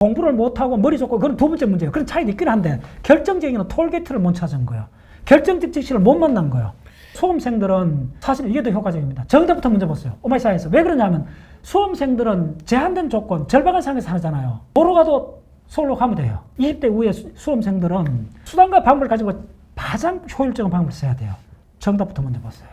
공부를 못하고 머리 좋고 그건 두 번째 문제예요. 그런 차이도 있긴 한데 결정적인 톨게이트를 못 찾은 거예요. 결정적 지시를 못 만난 거예요. 수험생들은 사실 이게 더 효과적입니다. 정답부터 문제 보세요. 오마이사이언스. 왜 그러냐면 수험생들은 제한된 조건, 절박한 상황에서 살잖아요. 뭐로 가도 서울로 가면 돼요. 20대 이후의 수험생들은 수단과 방법을 가지고 가장 효율적인 방법을 써야 돼요. 정답부터 먼저 보세요.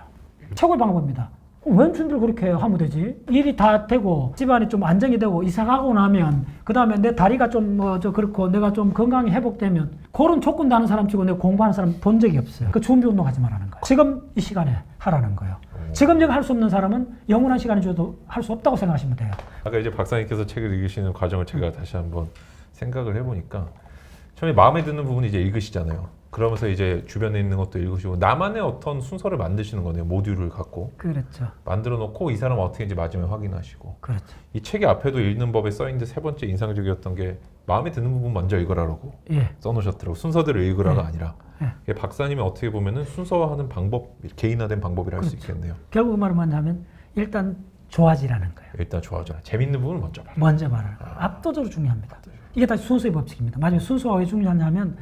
최고의 방법입니다. 웬 준비를 그렇게 하면 되지? 일이 다 되고 집안이 좀 안정이 되고 이사 가고 나면 그 다음에 내 다리가 좀 그렇고 내가 좀 건강이 회복되면 그런 조건도 하는 사람 치고 내가 공부하는 사람 본 적이 없어요. 그 준비 운동 하지 말라는 거예요. 지금 이 시간에 하라는 거예요. 지금 제가 할 수 없는 사람은 영원한 시간이 줘도 할 수 없다고 생각하시면 돼요. 아까 이제 박사님께서 책을 읽으시는 과정을 제가 다시 한번 생각을 해보니까 처음에 마음에 드는 부분 이제 읽으시잖아요. 그러면서 이제 주변에 있는 것도 읽으시고 나만의 어떤 순서를 만드시는 거네요. 모듈을 갖고. 그렇죠. 만들어 놓고 이 사람 어떻게 이제 마지막에 확인하시고. 그렇죠. 이 책의 앞에도 읽는 법에 써있는데 세 번째 인상적이었던 게 마음에 드는 부분 먼저 읽으라라고 써놓으셨더라고요. 순서대로 읽으라가 아니라. 이게 박사님이 어떻게 보면은 순서화하는 방법, 개인화된 방법이라 할 수 있겠네요. 결국 말은 뭐냐면 일단 좋아지라는 거예요. 일단 좋아져. 재밌는 부분을 먼저 말해. 먼저 말하는 거예요. 압도적으로 중요합니다. 이게 다시 순서의 법칙입니다. 마지막에 순서가 왜 중요하냐면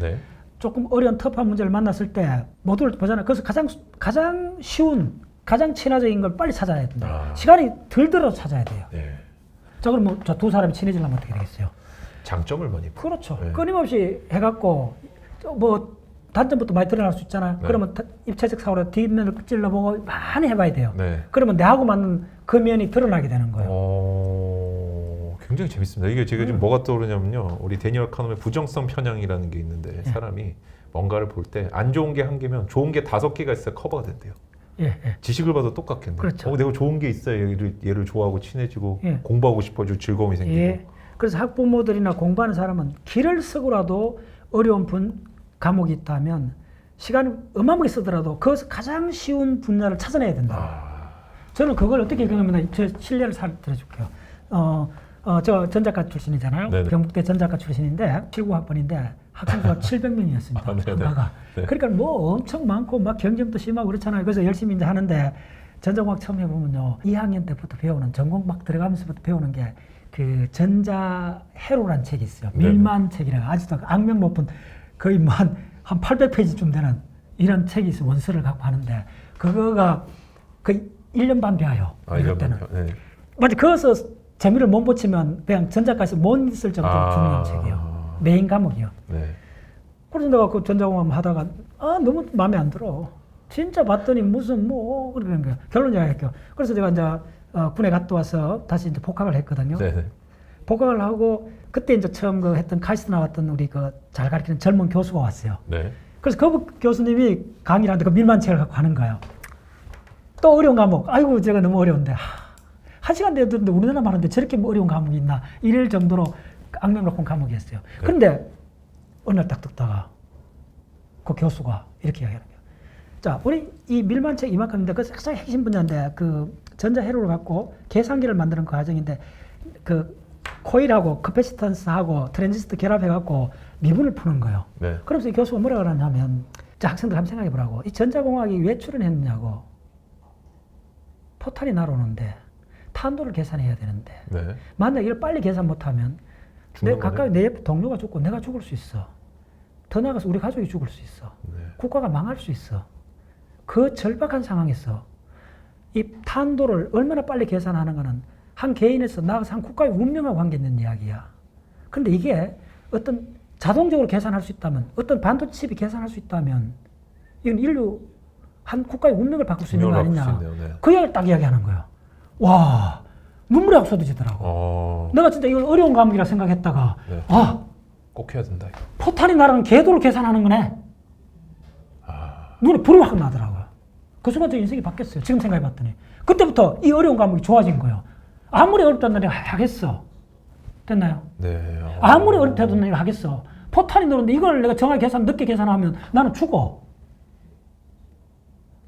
조금 어려운 터프한 문제를 만났을 때 모두를 보잖아요. 그래서 가장 쉬운, 가장 친화적인 걸 빨리 찾아야 된다. 시간이 덜 들어서 찾아야 돼요. 자, 그럼 뭐 저 두 사람이 친해지려면 어떻게 되겠어요? 장점을 많이. 그렇죠. 끊임없이 해갖고 뭐 단점부터 많이 드러날 수 있잖아요. 그러면 입체적 사고로 뒷면을 찔러보고 많이 해봐야 돼요. 그러면 내하고 맞는 그 면이 드러나게 되는 거예요. 굉장히 재밌습니다. 이게 제가 지금 뭐가 떠오르냐면요. 우리 데니얼 카놈의 부정성 편향이라는 게 있는데 사람이 뭔가를 볼 때 안 좋은 게 한 개면 좋은 게 5개가 있어야 커버가 된대요. 지식을 봐도 똑같겠네요. 그렇죠. 내가 좋은 게 있어야 얘를 좋아하고 친해지고 공부하고 싶어지고 즐거움이 생기고. 그래서 학부모들이나 공부하는 사람은 길을 쓰고라도 어려운 과목이 있다면 시간을 어마어마하게 쓰더라도 거기서 가장 쉬운 분야를 찾아내야 된다. 저는 그걸 어떻게 경험하면 제 실례를 들어줄게요. 저 전작가 출신이잖아요. 경북대 전작가 출신인데 79학번인데 학생수가 700명이었습니다. 학과가. 그러니까 뭐 엄청 많고 막 경쟁도 심하고 그렇잖아요. 그래서 열심히 이제 하는데 전자공학 처음 해보면요. 2학년 때부터 배우는 전공 막 들어가면서부터 배우는 게 그 전자해로라는 책이 있어요. 밀만 책이라 아직도 악명 높은 거의 뭐 한 800페이지쯤 되는 이런 책이 있어요. 원서를 갖고 하는데 그거가 거의 1년 반 배워요. 이럴 때는. 맞아. 거기서 재미를 못 붙이면 그냥 전작가에서 못 있을 정도로 중요한 책이에요. 메인 과목이요. 그래서 내가 그 전자공학 하다가 너무 마음에 안 들어. 진짜 봤더니 무슨 뭐 그러는 거야. 결론 얘기할게요. 그래서 제가 이제 군에 갔다 와서 다시 이제 복학을 했거든요. 복학을 하고 그때 이제 처음 그 했던 카이스트 나왔던 우리 그 잘 가르치는 젊은 교수가 왔어요. 그래서 그 교수님이 강의를 하는데 그 밀만책을 갖고 하는 거예요. 또 어려운 과목. 아이고 제가 너무 어려운데. 1시간 내도는데 우리나라 말하는데 저렇게 뭐 어려운 과목이 있나 이럴 정도로 악명 높은 과목이었어요. 그런데 어느 날 딱 듣다가 그 교수가 이렇게 이야기하는 거예요. 자, 우리 이 밀만책 이만큼인데 그 가장 핵심 분야인데 그 전자회로를 갖고 계산기를 만드는 그 과정인데 그 코일하고 커패시턴스하고 트랜지스터 결합해갖고 미분을 푸는 거예요. 그러면서 이 교수가 뭐라 그러냐면 자, 학생들 한번 생각해 보라고. 이 전자공학이 왜 출현했느냐고. 포탄이 날아오는데 탄도를 계산해야 되는데 만약 이걸 빨리 계산 못하면 가까이 내 옆에 동료가 죽고 내가 죽을 수 있어. 더 나아가서 우리 가족이 죽을 수 있어. 국가가 망할 수 있어. 그 절박한 상황에서 이 탄도를 얼마나 빨리 계산하는가는 한 개인에서 나아가서 한 국가의 운명하고 관계 있는 이야기야. 그런데 이게 어떤 자동적으로 계산할 수 있다면 어떤 반도체 칩이 계산할 수 있다면 이건 인류 한 국가의 운명을 바꿀 수 있는 거 아니냐. 그 이야기를 딱 이야기하는 거야. 와, 눈물이 앞서지더라고. 내가 진짜 이걸 어려운 과목이라 생각했다가 꼭 해야 된다. 포탄이 날아가는 궤도를 계산하는 거네. 눈에 불이 확 나더라고요. 그 순간 제 인생이 바뀌었어요. 지금 생각해봤더니. 그때부터 이 어려운 과목이 좋아진 거예요. 아무리 어렵다는 내가 하겠어. 됐나요? 아무리 어렵다는 내가 하겠어. 포탄이 들어오는데 이걸 내가 정확히 늦게 계산하면 나는 죽어.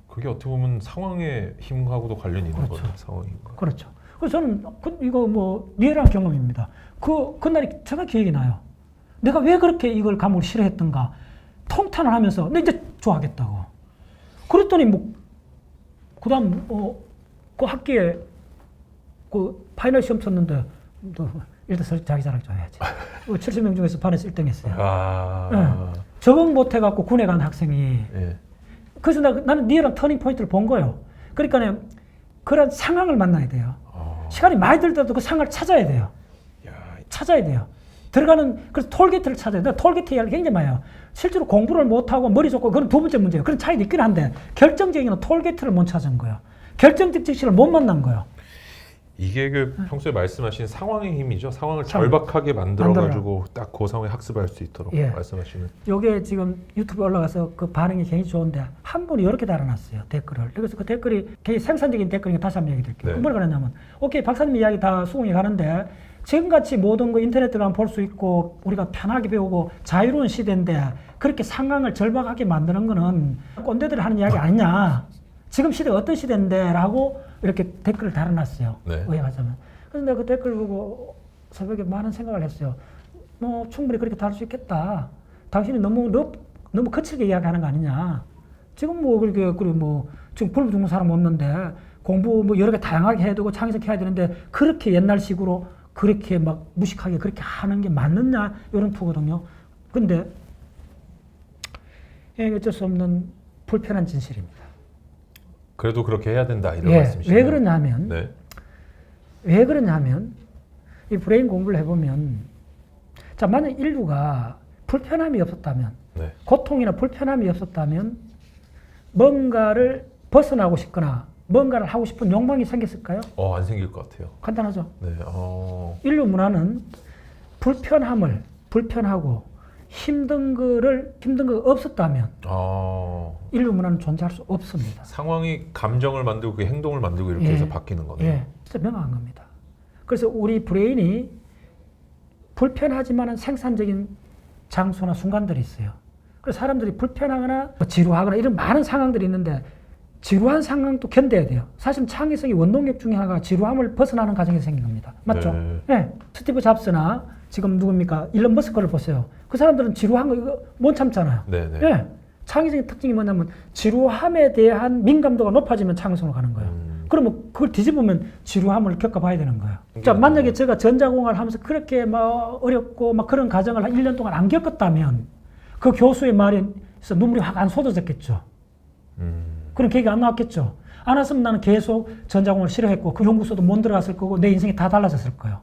그게 어떻게 보면 상황의 힘하고도 관련이 있는 거죠. 상황인 거. 그렇죠. 그래서 저는 이거 뭐 리얼한 경험입니다. 그날이 정확히 기억이 나요. 내가 왜 그렇게 이걸 과목을 싫어했던가 통탄을 하면서 내 이제 좋아하겠다고. 그랬더니 뭐 그다음 그 학기에 그 파이널 시험 쳤는데 또 일단 자기 자랑 좀 해야지. 70명 중에서 반에서 1등 했어요. 아. 적응 못 해갖고 군에 간 학생이. 예. 그래서 나는 니랑 터닝 포인트를 본 거예요. 그러니까 그런 상황을 만나야 돼요. 시간이 많이 들더라도 그 상황을 찾아야 돼요. 야, 찾아야 돼요. 그래서 톨게이트를 찾아야 돼요. 톨게이트 이야기가 굉장히 많아요. 실제로 공부를 못하고 머리 좋고 그건 두 번째 문제예요. 그런 차이도 있긴 한데 결정적인 건 톨게이트를 못 찾은 거예요. 결정적 직시를 못 만난 거예요. 이게 그 평소에 말씀하신 상황의 힘이죠. 상황을 절박하게 만들어가지고 딱 그 상황에 학습할 수 있도록 예. 말씀하시는. 요게 지금 유튜브에 올라가서 그 반응이 굉장히 좋은데 한 분이 이렇게 달아놨어요. 댓글을. 그래서 그 댓글이 굉장히 생산적인 댓글이니까 다시 한번 얘기 드릴게요. 네. 뭐라 그랬냐면 오케이 박사님 이야기 다 수긍이 가는데 지금같이 모든 거 인터넷으로 가면 볼 수 있고 우리가 편하게 배우고 자유로운 시대인데 그렇게 상황을 절박하게 만드는 거는 꼰대들이 하는 이야기 아니냐. 지금 시대가 어떤 시대인데 라고 이렇게 댓글을 달아놨어요. 네. 의학하자면. 그래서 내가 그 댓글 보고 새벽에 많은 생각을 했어요. 뭐 충분히 그렇게 다룰 수 있겠다. 당신이 너무 거칠게 이야기하는 거 아니냐. 지금 뭐 그렇게 뭐 지금 불법 죽는 사람 없는데 공부 뭐 여러 개 다양하게 해야 되고 창의적 해야 되는데 그렇게 옛날식으로 그렇게 막 무식하게 그렇게 하는 게 맞느냐 이런 투거든요. 근데 어쩔 수 없는 불편한 진실입니다. 그래도 그렇게 해야 된다 이런 예, 말씀이시네요. 왜 그러냐면 네. 왜 그러냐면 이 브레인 공부를 해보면 자 만약 인류가 불편함이 없었다면 네. 고통이나 불편함이 없었다면 뭔가를 벗어나고 싶거나 뭔가를 하고 싶은 욕망이 생겼을까요? 안 생길 것 같아요. 간단하죠. 네. 인류 문화는 불편하고 힘든 거 없었다면 인류 문화는 존재할 수 없습니다. 상황이 감정을 만들고 그 행동을 만들고 이렇게 예. 해서 바뀌는 거네요. 예, 진짜 명확한 겁니다. 그래서 우리 브레인이 불편하지만 생산적인 장소나 순간들이 있어요. 그래서 사람들이 불편하거나 지루하거나 이런 많은 상황들이 있는데 지루한 상황도 견뎌야 돼요. 사실 창의성의 원동력 중에 하나가 지루함을 벗어나는 과정에서 생긴 겁니다. 맞죠? 네. 네. 스티브 잡스나 지금 누굽니까? 일론 머스크를 보세요. 그 사람들은 지루한 거 이거 못 참잖아요. 네네. 네. 창의적인 특징이 뭐냐면 지루함에 대한 민감도가 높아지면 창의성으로 가는 거예요. 그러면 그걸 뒤집으면 지루함을 겪어봐야 되는 거예요. 자, 만약에 제가 전자공학을 하면서 그렇게 막 어렵고 막 그런 과정을 한 1년 동안 안 겪었다면 그 교수의 말에 눈물이 확 안 쏟아졌겠죠. 그런 계획이 안 나왔겠죠. 안 왔으면 나는 계속 전자공학을 싫어했고 그 연구소도 못 들어갔을 거고 내 인생이 다 달라졌을 거예요.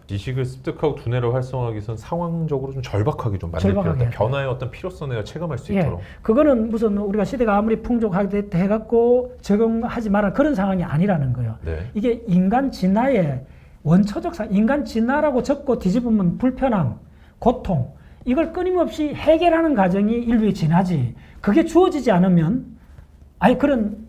지식을 습득하고 두뇌를 활성화하기 위해서는 상황적으로 좀 절박하게 좀 만들 필요가 있다. 변화의 어떤 필요성을 내가 체감할 수 있도록. 그거는 무슨 우리가 시대가 아무리 풍족하게 해갖고 적응하지 마라 그런 상황이 아니라는 거예요. 네. 이게 인간 진화의 원초적 인간 진화라고 적고 뒤집으면 불편함, 고통 이걸 끊임없이 해결하는 과정이 인류의 진화지. 그게 주어지지 않으면 아예 그런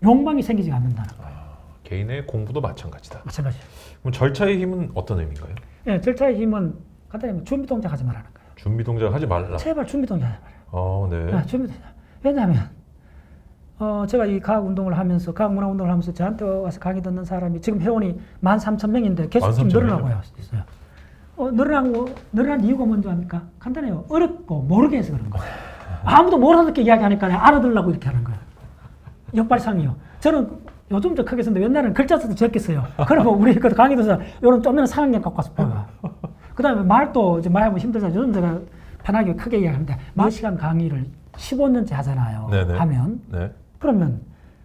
욕망이 생기지 않는다는 거예요. 개인의 공부도 마찬가지다. 마찬가지예요. 그럼 절차의 힘은 어떤 의미인가요? 예, 절차의 힘은 간단히 말하면 준비 동작 하지 말라는 거예요. 준비 동작 하지 말라. 제발 준비 동작 하지 말아요. 네. 준비 동작. 왜냐하면 제가 이 과학 운동을 하면서 과학 문화 운동을 하면서 저한테 와서 강의 듣는 사람이 지금 회원이 13,000명인데 계속 지금 늘어나고 있어요. 늘어난 이유가 뭔지 압니까? 간단해요. 어렵고 모르게 해서 그런 거예요. 아무도 모르게 이야기하니까 알아들으려고 이렇게 하는 거예요. 역발상이요. 저는 요즘 더 크게 썼는데 옛날에는 글자 써도 적겠어요. 그러면 우리 그 강의 들어서 이런 좀면 상황력 갖고 와서 배워요. 그 다음에 말도 이제 말하면 힘들잖아요. 요즘 제가 편하게 크게 이야기하는데 4시간 강의를 15년째 하잖아요. 네네. 하면. 네. 그러면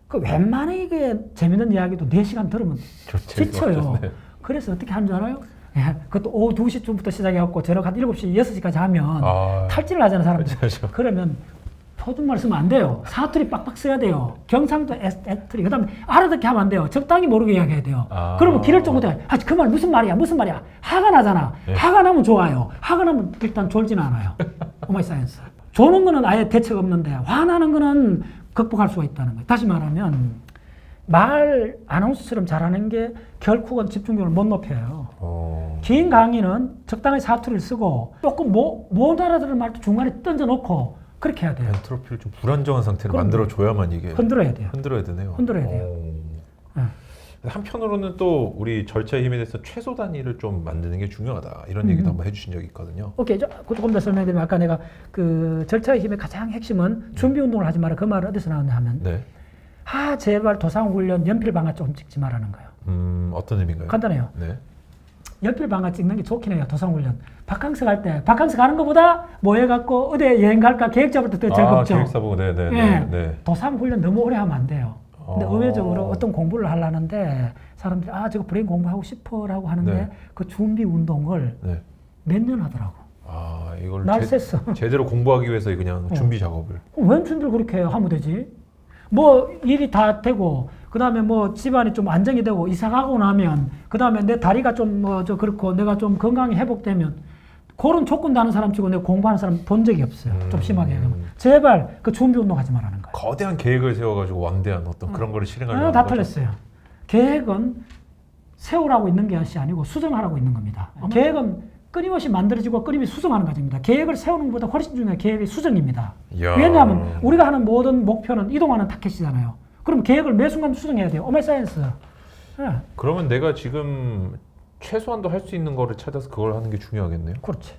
그 웬만하게 재밌는 이야기도 4시간 들으면 지쳐요. 네. 그래서 어떻게 하는 줄 알아요? 예, 그것도 오후 2시쯤부터 시작해갖고 저녁 한 7시, 6시까지 하면 탈진을 하잖아요, 사람들. 그렇죠. 그러면 표준말 쓰면 안 돼요. 사투리 빡빡 써야 돼요. 경상도 애투리. 그 다음에 알아듣게 하면 안 돼요. 적당히 모르게 이야기해야 돼요. 그러면 길을 좀 못해. 그 말 무슨 말이야? 화가 나잖아. 네. 화가 나면 좋아요. 화가 나면 일단 졸지는 않아요. 오마이 사이언스. 조는 거는 아예 대책 없는데 화나는 거는 극복할 수가 있다는 거예요. 다시 말하면 말 아나운서처럼 잘하는 게 결국은 집중력을 못 높여요. 긴 강의는 적당히 사투리를 쓰고 조금 못 알아들을 말도 중간에 던져놓고 그렇게 해야 돼요. 엔트로피를 좀 불안정한 상태로 만들어줘야만 이게 흔들어야 돼요. 흔들어야 되네요. 흔들어야 돼요. 네. 한편으로는 또 우리 절차의 힘에 대해서 최소 단위를 좀 만드는 게 중요하다 이런 얘기도 한번 해주신 적이 있거든요. 오케이, 조금 더 설명드리면 아까 내가 그 절차의 힘의 가장 핵심은 준비 운동을 하지 마라. 그 말은 어디서 나왔냐 하면 네. 제발 도상훈련 연필 방아 조금 찍지 말라는 거예요. 어떤 의미인가요? 간단해요. 네. 연필 방아 찍는 게 좋긴 해요. 도산훈련. 바캉스 갈 때 바캉스 가는 것보다 모여갖고 어디 여행 갈까 계획 잡을 때 더 즐겁죠. 계획사보고 네. 도산훈련 너무 오래 하면 안 돼요. 근데 의외적으로 어떤 공부를 하려는데 사람들이 저거 브레인 공부하고 싶어라고 하는데 네. 그 준비 운동을 네. 몇 년 하더라고. 이걸 날 셌어. 제대로 공부하기 위해서 그냥 준비 작업을. 웬 준비를 그렇게 하면 되지? 뭐 일이 다 되고 그 다음에 뭐 집안이 좀 안정이 되고 이사 가고 나면 그 다음에 내 다리가 좀 그렇고 내가 좀 건강이 회복되면 그런 조건 다는 사람 치고 내가 공부하는 사람 본 적이 없어요. 좀 심하게 얘기하면. 제발 그 준비 운동 하지 말라는 거예요. 거대한 계획을 세워가지고 완대한 어떤 그런 거를 실행하려고 다 하는 거죠. 틀렸어요. 계획은 세우라고 있는 것이 아니고 수정하라고 있는 겁니다. 계획은 끊임없이 만들어지고 끊임없이 수정하는 과정입니다. 계획을 세우는 것보다 훨씬 중요한 계획의 수정입니다. 이야. 왜냐하면 우리가 하는 모든 목표는 이동하는 타켓이잖아요. 그럼 계획을 매 순간 수정해야 돼요. 오마이 사이언스. 네. 그러면 내가 지금 최소한도 할 수 있는 거를 찾아서 그걸 하는 게 중요하겠네요. 그렇지.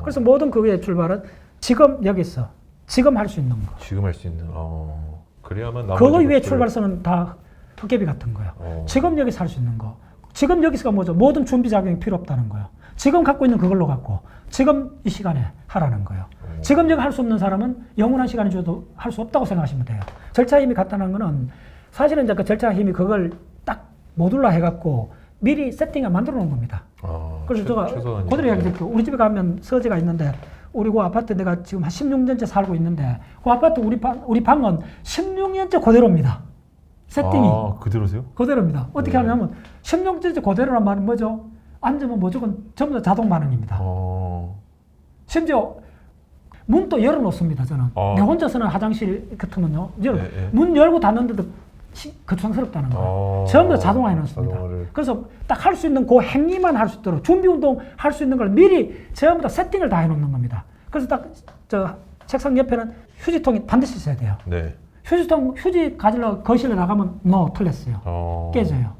그래서 모든 그의 출발은 지금 여기 있어. 지금 할 수 있는 거. 지금 할 수 있는. 그래야만 나머지 그거 위에 것들을- 출발선은 다 헛개비 같은 거야. 지금 여기서 할 수 있는 거. 지금 여기서가 뭐죠? 모든 준비 작용이 필요 없다는 거예요. 지금 갖고 있는 그걸로 갖고 지금 이 시간에 하라는 거예요. 지금 여기 할 수 없는 사람은 영원한 시간이 줘도 할 수 없다고 생각하시면 돼요. 절차의 힘이 간단한 거는 사실은 이제 그 절차의 힘이 그걸 딱 모듈화 해갖고 미리 세팅을 만들어 놓은 겁니다. 그래서 제가 그대로 이야기 드릴게요. 우리 집에 가면 서재가 있는데 우리 그 아파트 내가 지금 한 16년째 살고 있는데 그 아파트 우리 방은 16년째 그대로입니다. 세팅이. 그대로세요? 그대로입니다. 어떻게 하냐면 16년째 그대로란 말은 뭐죠? 앉으면 무조건 전부 다 자동 반응입니다. 심지어 문도 열어놓습니다. 저는 내 혼자서는 화장실 같으면요, 문 열고 닫는데도 거창스럽다는 거예요. 전부 다 자동화 해놓습니다. 그래서 딱 할 수 있는 그 행위만 할 수 있도록 준비 운동 할 수 있는 걸 미리 전부 다 세팅을 다 해놓는 겁니다. 그래서 딱 저 책상 옆에는 휴지통이 반드시 있어야 돼요. 네. 휴지 가지러 거실에 나가면 틀렸어요. 깨져요.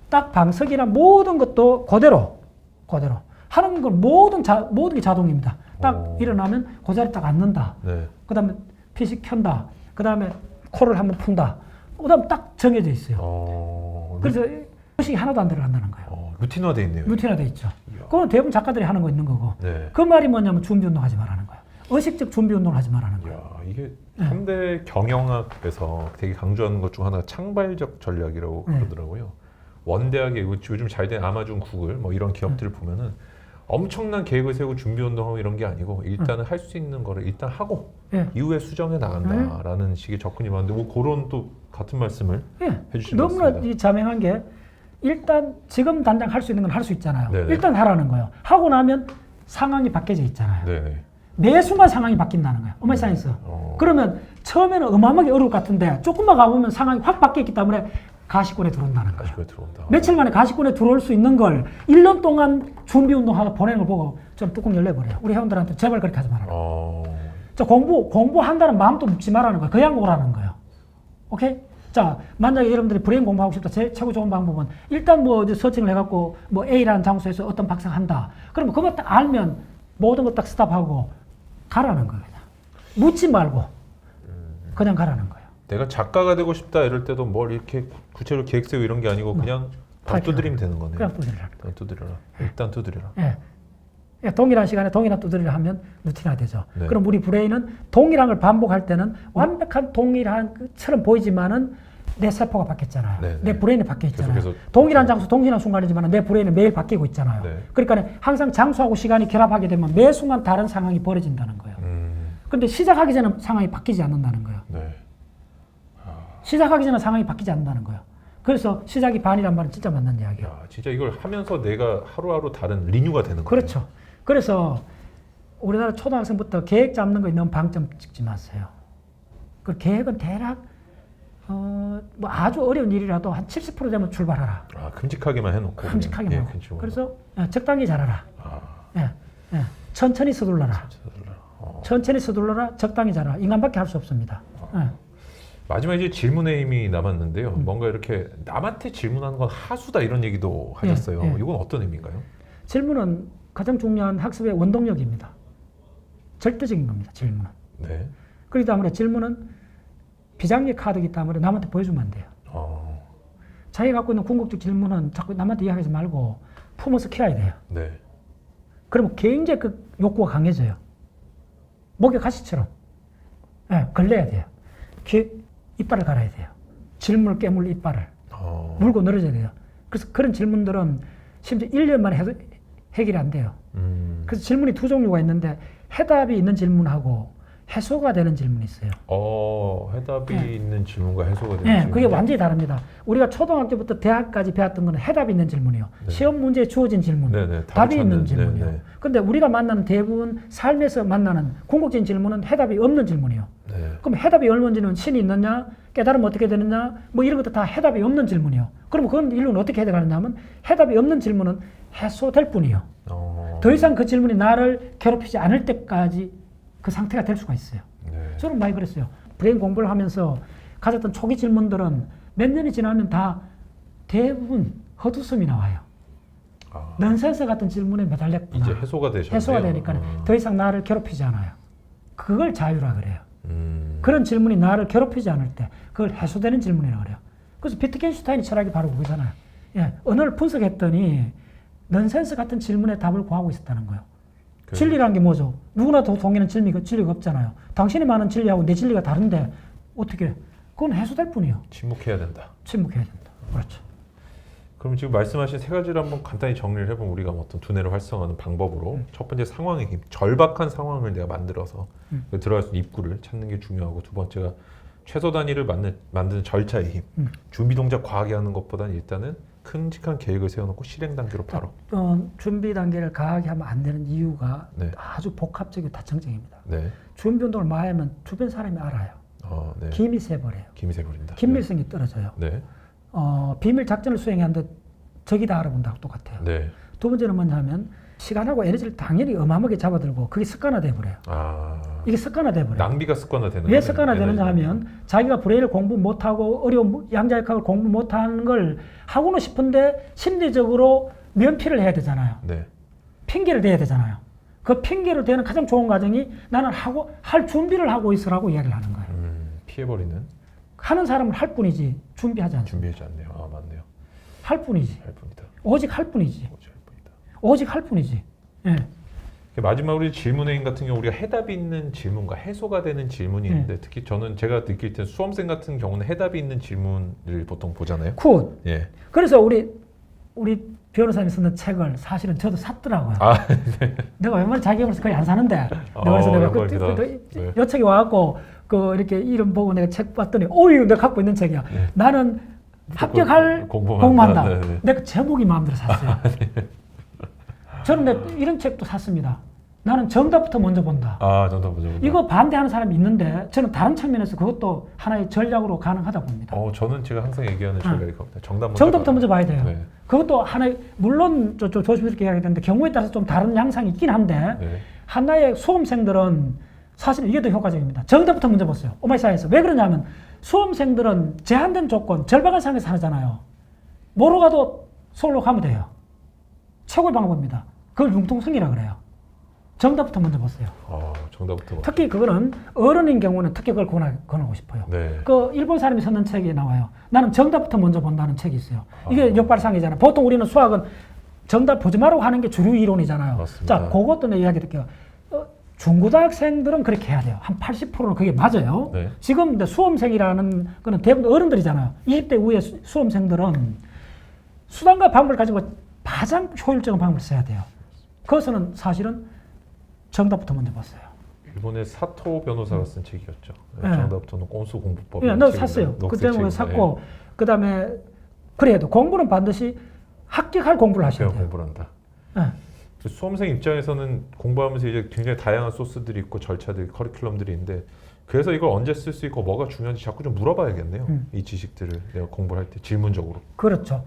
딱 방석이나 모든 것도 그대로 하는 건 모든 게 자동입니다. 딱 일어나면 그 자리에 딱 앉는다. 네. 그 다음에 PC 켠다. 그 다음에 코를 한번 푼다. 그 다음 딱 정해져 있어요. 그래서 의식이 하나도 안 들어간다는 거예요. 루틴화돼 있네요. 루틴화돼 있죠. 그건 대부분 작가들이 하는 거 있는 거고. 네. 그 말이 뭐냐면 준비 운동 하지 말라는 거예요. 의식적 준비 운동을 하지 말라는 거예요. 이게 3대 경영학에서 되게 강조하는 것 중 하나가 창발적 전략이라고 그러더라고요. 원대하게 요즘 잘 된 아마존, 구글 뭐 이런 기업들을 보면은 엄청난 계획을 세우고 준비 운동하고 이런 게 아니고 일단은 할 수 있는 거를 일단 하고 이후에 수정해 나간다라는 식의 접근이 많은데 뭐 그런 또 같은 말씀을 해주신 것 같습니다. 너무나 이 자명한 게 일단 지금 당장 할 수 있는 건 할 수 있잖아요. 네네. 일단 하라는 거예요. 하고 나면 상황이 바뀌어져 있잖아요. 네네. 매 순간 상황이 바뀐다는 거예요. 오마이 사이언스. 그러면 처음에는 어마어마하게 어려울 것 같은데 조금만 가보면 상황이 확 바뀌었기 때문에 가시권에 들어온다는 거예요. 가시권에 들어온다. 며칠 만에 가시권에 들어올 수 있는 걸 1년 동안 준비 운동하고 보내는 걸 보고 좀 뚜껑 열려버려요. 우리 회원들한테 제발 그렇게 하지 말아라. 자, 공부한다는 마음도 묻지 말라는 거예요. 그냥 오라는 거예요. 오케이? 자, 만약에 여러분들이 브레인 공부하고 싶다. 최고 좋은 방법은 일단 뭐 이제 서칭을 해갖고 뭐 A라는 장소에서 어떤 박사가 한다. 그러면 그거 딱 알면 모든 거 딱 스탑하고 가라는 거예요. 그냥. 묻지 말고 그냥 가라는 거예요. 내가 작가가 되고 싶다 이럴 때도 뭘 이렇게 구체적으로 계획 세우고 이런 게 아니고 그냥 두드리면 되는 거네요. 그냥 두드리라. 두드려라. 일단 두드려라. 예. 동일한 시간에 동일한 두드리를 하면 루틴화 되죠. 네. 그럼 우리 브레인은 동일한 걸 반복할 때는 완벽한 동일한 것처럼 보이지만은 내 세포가 바뀌었잖아요. 네, 내 네. 브레인이 바뀌어 있잖아요. 계속. 동일한 장소, 동일한 순간이지만 내 브레인은 매일 바뀌고 있잖아요. 네. 그러니까 항상 장소하고 시간이 결합하게 되면 매 순간 다른 상황이 벌어진다는 거예요. 그런데 시작하기 전에 상황이 바뀌지 않는다는 거예요. 네. 시작하기 전에 상황이 바뀌지 않는다는 거예요. 그래서 시작이 반이란 말은 진짜 맞는 이야기예요. 야, 진짜 이걸 하면서 내가 하루하루 다른 리뉴가 되는 거예요. 그렇죠. 그래서 우리나라 초등학생부터 계획 잡는 거에 너무 방점 찍지 마세요. 그 계획은 대략 뭐 아주 어려운 일이라도 한 70% 되면 출발하라. 큼직하게만 해놓고. 큼직하게만. 그래서 적당히 잘하라. 천천히 서둘러라. 천천히 서둘러라. 적당히 잘하라. 인간밖에 할 수 없습니다. 마지막에 이제 질문의 힘이 남았는데요. 뭔가 이렇게 남한테 질문하는 건 하수다 이런 얘기도 하셨어요. 이건 어떤 의미인가요? 질문은 가장 중요한 학습의 원동력입니다. 절대적인 겁니다. 질문은. 네. 그렇기 때문에 질문은 비장의 카드이기 때문에 남한테 보여주면 안 돼요. 자기가 갖고 있는 궁극적 질문은 자꾸 남한테 이야기하지 말고 품어서 키워야 돼요. 네. 그러면 굉장히 그 욕구가 강해져요. 목욕 가시처럼. 예, 걸려야 돼요. 이빨을 갈아야 돼요. 질문을 깨물 이빨을. 물고 늘어져야 돼요. 그래서 그런 질문들은 심지어 1년 만에 해도 해결이 안 돼요. 그래서 질문이 두 종류가 있는데 해답이 있는 질문하고 해소가 되는 질문이 있어요. 해답이 네. 있는 질문과 해소가 되는 네, 질문. 그게 완전히 다릅니다. 우리가 초등학교부터 대학까지 배웠던 거는 해답이 있는 질문이요. 네. 시험 문제에 주어진 질문, 네네, 답이 찾는, 있는 질문이요. 네네. 근데 우리가 만나는 대부분 삶에서 만나는 궁극적인 질문은 해답이 없는 질문이요. 네. 그럼 해답이 없는지는 신이 있느냐, 깨달으면 어떻게 되느냐, 뭐 이런 것도 다 해답이 없는 질문이요. 그럼 그건 인류는 어떻게 해결하느냐 하면 해답이 없는 질문은 해소될 뿐이요. 더 이상 그 질문이 나를 괴롭히지 않을 때까지 그 상태가 될 수가 있어요. 네. 저는 많이 그랬어요. 브레인 공부를 하면서 가졌던 초기 질문들은 몇 년이 지나면 다 대부분 헛웃음이 나와요. 넌센스 같은 질문에 매달렸구나. 이제 해소가 되셨네요. 해소가 되니까 더 이상 나를 괴롭히지 않아요. 그걸 자유라 그래요. 음. 그런 질문이 나를 괴롭히지 않을 때 그걸 해소되는 질문이라고 그래요. 그래서 비트겐슈타인이 철학이 바로 그거잖아요. 예, 언어를 분석했더니 넌센스 같은 질문에 답을 구하고 있었다는 거예요. 진리라는 게 뭐죠? 누구나 동의하는 진리가 없잖아요. 당신이 말하는 진리하고 내 진리가 다른데 어떻게? 그건 해소될 뿐이에요. 침묵해야 된다. 침묵해야 된다. 그렇죠. 그럼 지금 말씀하신 세 가지를 한번 간단히 정리를 해보면 우리가 어떤 두뇌를 활성화하는 방법으로 첫 번째 상황의 힘, 절박한 상황을 내가 만들어서 들어갈 수 있는 입구를 찾는 게 중요하고 두 번째가 최소 단위를 만드는 절차의 힘, 준비 동작 과하게 하는 것보다는 일단은 큼직한 계획을 세워놓고 실행 단계로 바로. 준비 단계를 강하게 하면 안 되는 이유가 네. 아주 복합적이고 다층적입니다. 네. 준비 운동을 많이 하면 주변 사람이 알아요. 네. 김이 새버려요. 김이 새버린다. 긴밀성이 떨어져요. 네. 비밀 작전을 수행하는데 적이 다 알아본다고 똑같아요. 네. 두 번째는 뭐냐면 시간하고 에너지를 당연히 어마어마하게 잡아들고 그게 습관화돼 버려요. 이게 습관화돼 버려요. 낭비가 습관화되는 왜 습관화되느냐 하면 자기가 브레인을 공부 못하고 어려운 양자역학을 공부 못하는 걸 하고는 싶은데 심리적으로 면피를 해야 되잖아요. 네. 핑계를 대야 되잖아요. 그 핑계를 대는 가장 좋은 과정이 나는 할 준비를 하고 있으라고 이야기를 하는 거예요. 피해버리는. 하는 사람은 할 뿐이지 준비하지 않습니다. 준비하지 않네요. 맞네요. 할 뿐이지. 할 뿐이다. 오직 할 뿐이지. 오직 할 뿐이다. 오직 할 뿐이지. 예. 마지막으로 질문의 힘 같은 경우 우리가 해답이 있는 질문과 해소가 되는 질문이 있는데 특히 제가 느낄 때 수험생 같은 경우는 해답이 있는 질문을 보통 보잖아요. 굿. 예. 그래서 우리 변호사님이 쓰는 책을 사실은 저도 샀더라고요. 네. 내가 웬만하면 자기업에서 거의 안 사는데 그래서 내가 네. 요 책이 와갖고 이렇게 이름 보고 내가 책 봤더니 이거 내가 갖고 있는 책이야. 네. 나는 합격할 공부한다. 네. 내가 제목이 마음대로 샀어요. 저는 이런 책도 샀습니다. 나는 정답부터 먼저 본다. 정답 먼저 본다. 이거 반대하는 사람이 있는데 저는 다른 측면에서 그것도 하나의 전략으로 가능하다 봅니다. 저는 제가 항상 얘기하는 전략이 겁니다. 정답부터 먼저 봐야 돼요. 네. 그것도 하나의 물론 조심스럽게 이야기 되는데 경우에 따라서 좀 다른 양상이 있긴 한데 네. 하나의 수험생들은 사실 이게 더 효과적입니다. 정답부터 먼저 보세요. 오마이사이에서 왜 그러냐면 수험생들은 제한된 조건, 절박한 상황에서 살잖아요. 뭐로 가도 서울로 가면 돼요. 최고의 방법입니다. 그걸 융통성이라 그래요. 정답부터 먼저 보세요. 정답부터. 특히 그거는 어른인 경우는 특히 그걸 권하고 싶어요. 네. 그 일본 사람이 썼는 책에 나와요. 나는 정답부터 먼저 본다는 책이 있어요. 이게 역발상이잖아요. 보통 우리는 수학은 정답 보지 말라고 하는 게 주류 이론이잖아요. 맞습니다. 자, 그것도 내 이야기 드릴게요. 중고등학생들은 그렇게 해야 돼요. 한 80%는 그게 맞아요. 네. 지금 근데 수험생이라는 거는 대부분 어른들이잖아요. 20대 이후의 수험생들은 수단과 방법을 가지고 가장 효율적인 방법을 써야 돼요. 그것은 사실은 정답부터 먼저 봤어요. 일본의 사토 변호사가 쓴 책이었죠. 네. 정답부터는 꼼수 공부법. 나도 샀어요. 그 때문에 샀고 그다음에 그래도 공부는 반드시 합격할 공부를 하셔야 돼요. 공부를 한다. 네. 수험생 입장에서는 공부하면서 이제 굉장히 다양한 소스들이 있고 절차들이 커리큘럼들이 있는데 그래서 이걸 언제 쓸 수 있고 뭐가 중요한지 자꾸 좀 물어봐야겠네요. 이 지식들을 내가 공부를 할 때 질문적으로. 그렇죠.